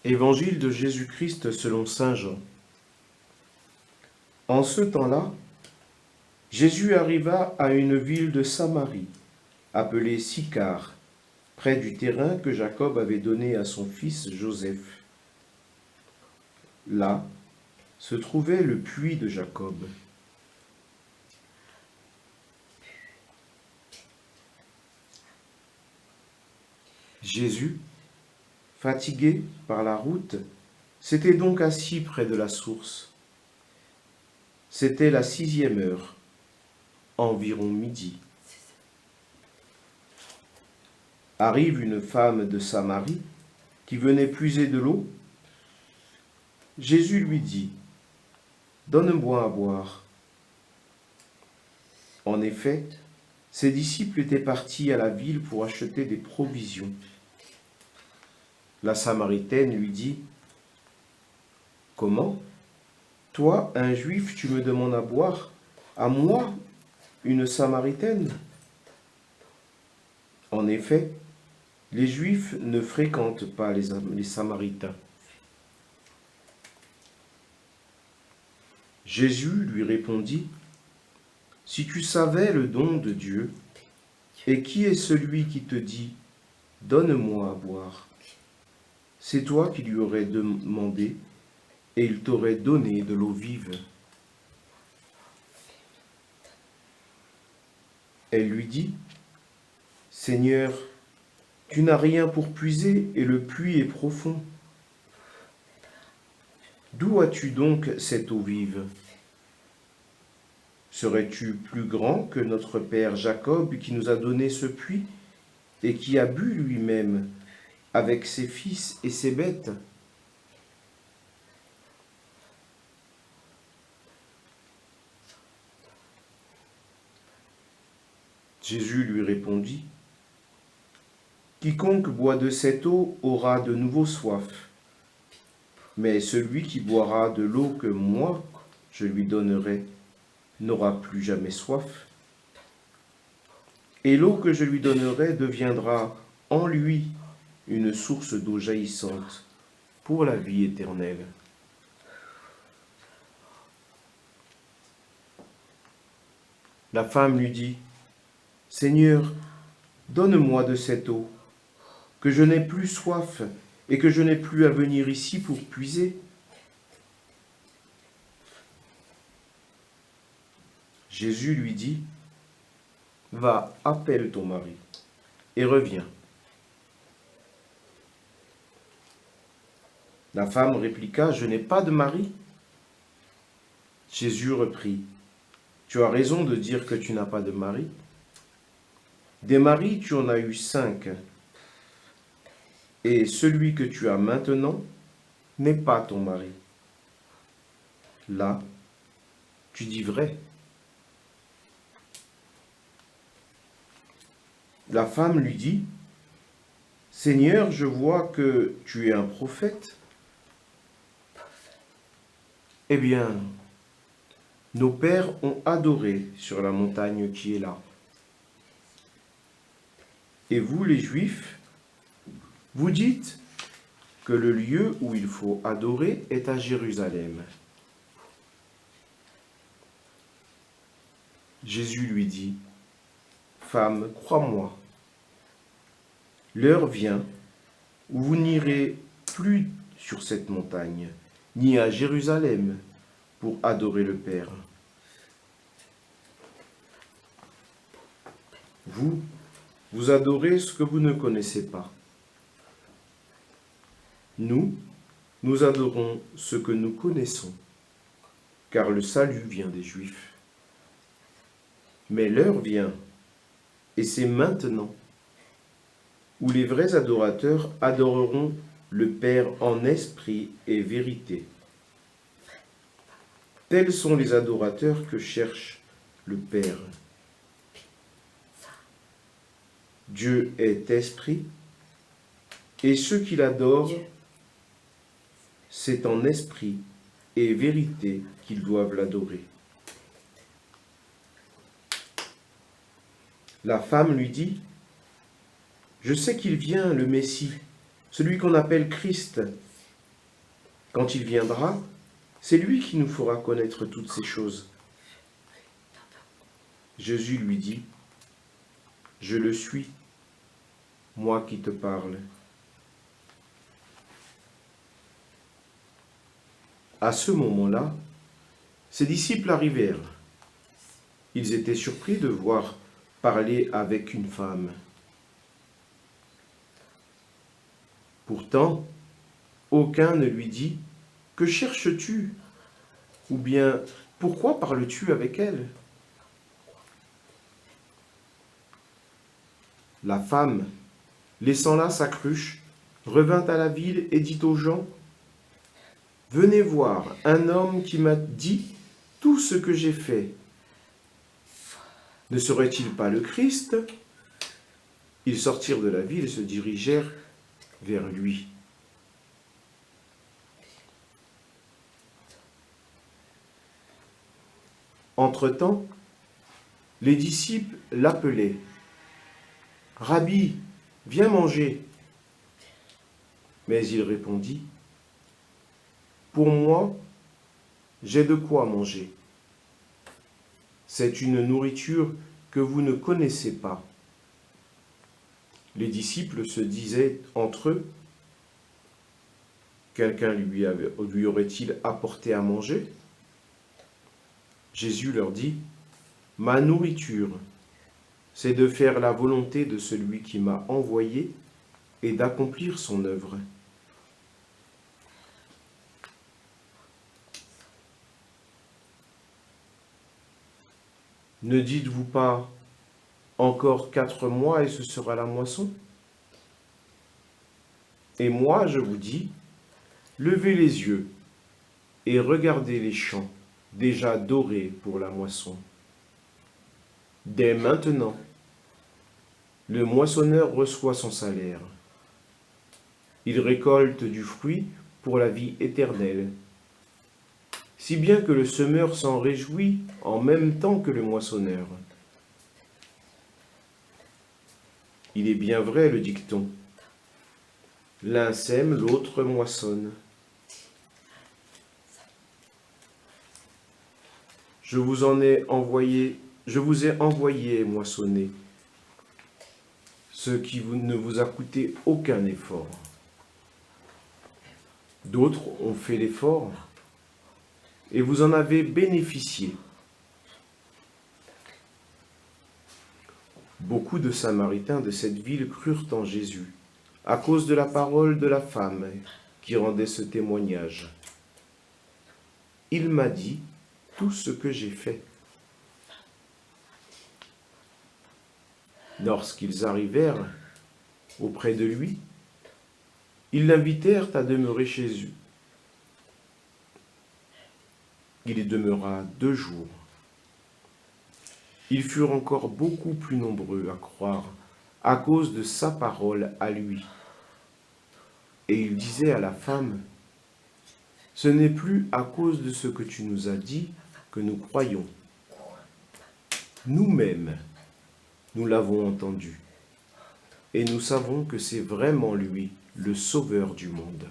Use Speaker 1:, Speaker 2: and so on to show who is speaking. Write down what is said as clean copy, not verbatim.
Speaker 1: Évangile de Jésus-Christ selon saint Jean. En ce temps-là, Jésus arriva à une ville de Samarie, appelée Sychar, près du terrain que Jacob avait donné à son fils Joseph. Là se trouvait le puits de Jacob. Jésus, fatigué par la route, s'était donc assis près de la source. C'était la 6e heure, environ midi. Arrive une femme de Samarie qui venait puiser de l'eau. Jésus lui dit : « Donne-moi à boire. » En effet, ses disciples étaient partis à la ville pour acheter des provisions. La Samaritaine lui dit : « Comment ? Toi, un Juif, tu me demandes à boire, à moi, une Samaritaine ? » En effet, les Juifs ne fréquentent pas les Samaritains. Jésus lui répondit : « Si tu savais le don de Dieu, et qui est celui qui te dit : Donne-moi à boire ? C'est toi qui lui aurais demandé, et il t'aurait donné de l'eau vive. » Elle lui dit : « Seigneur, tu n'as rien pour puiser, et le puits est profond. D'où as-tu donc cette eau vive ? Serais-tu plus grand que notre père Jacob qui nous a donné ce puits et qui a bu lui-même avec ses fils et ses bêtes ? » Jésus lui répondit : « Quiconque boit de cette eau aura de nouveau soif. Mais celui qui boira de l'eau que moi je lui donnerai n'aura plus jamais soif. Et l'eau que je lui donnerai deviendra en lui une source d'eau jaillissante pour la vie éternelle. » La femme lui dit : « Seigneur, donne-moi de cette eau, que je n'ai plus soif et que je n'ai plus à venir ici pour puiser. » Jésus lui dit : « Va, appelle ton mari et reviens. » La femme répliqua : « Je n'ai pas de mari. » Jésus reprit : « Tu as raison de dire que tu n'as pas de mari. Des maris, tu en as eu 5, et celui que tu as maintenant n'est pas ton mari. Là, tu dis vrai. » La femme lui dit : « Seigneur, je vois que tu es un prophète. Eh bien, nos pères ont adoré sur la montagne qui est là. Et vous, les Juifs, vous dites que le lieu où il faut adorer est à Jérusalem. » Jésus lui dit : « Femme, crois-moi, l'heure vient où vous n'irez plus sur cette montagne, ni à Jérusalem, pour adorer le Père. Vous adorez ce que vous ne connaissez pas. Nous adorons ce que nous connaissons, car le salut vient des Juifs. Mais l'heure vient, et c'est maintenant, où les vrais adorateurs adoreront le Père en esprit et vérité. Tels sont les adorateurs que cherche le Père. Dieu est esprit, et ceux qui l'adorent, c'est en esprit et vérité qu'ils doivent l'adorer. » La femme lui dit : « Je sais qu'il vient, le Messie, celui qu'on appelle Christ. Quand il viendra, c'est lui qui nous fera connaître toutes ces choses. » Jésus lui dit, « Je le suis, moi qui te parle. » À ce moment-là, ses disciples arrivèrent. Ils étaient surpris de voir parler avec une femme. Pourtant, aucun ne lui dit, « Que cherches-tu » ou bien « Pourquoi parles-tu avec elle ?» La femme, laissant là sa cruche, revint à la ville et dit aux gens, « Venez voir un homme qui m'a dit tout ce que j'ai fait. Ne serait-il pas le Christ ?» Ils sortirent de la ville et se dirigèrent vers lui. Entre-temps, les disciples l'appelaient. « Rabbi, viens manger. » Mais il répondit, « Pour moi, j'ai de quoi manger. C'est une nourriture que vous ne connaissez pas. » Les disciples se disaient entre eux, « Quelqu'un lui aurait-il apporté à manger ?» Jésus leur dit, « Ma nourriture, c'est de faire la volonté de celui qui m'a envoyé et d'accomplir son œuvre. » Ne dites-vous pas, « Encore 4 mois et ce sera la moisson ?» Et moi, je vous dis, levez les yeux et regardez les champs déjà dorés pour la moisson. Dès maintenant, le moissonneur reçoit son salaire. Il récolte du fruit pour la vie éternelle, si bien que le semeur s'en réjouit en même temps que le moissonneur. Il est bien vrai le dicton, l'un sème, l'autre moissonne. Je vous ai envoyé moissonner ce qui ne vous a coûté aucun effort. D'autres ont fait l'effort et vous en avez bénéficié. Beaucoup de Samaritains de cette ville crurent en Jésus à cause de la parole de la femme qui rendait ce témoignage. Il m'a dit tout ce que j'ai fait. Lorsqu'ils arrivèrent auprès de lui, ils l'invitèrent à demeurer chez eux. Il y demeura 2 jours. Ils furent encore beaucoup plus nombreux à croire à cause de sa parole à lui. Et il disait à la femme, « Ce n'est plus à cause de ce que tu nous as dit que nous croyons. Nous-mêmes, nous l'avons entendu, et nous savons que c'est vraiment lui, le Sauveur du monde. »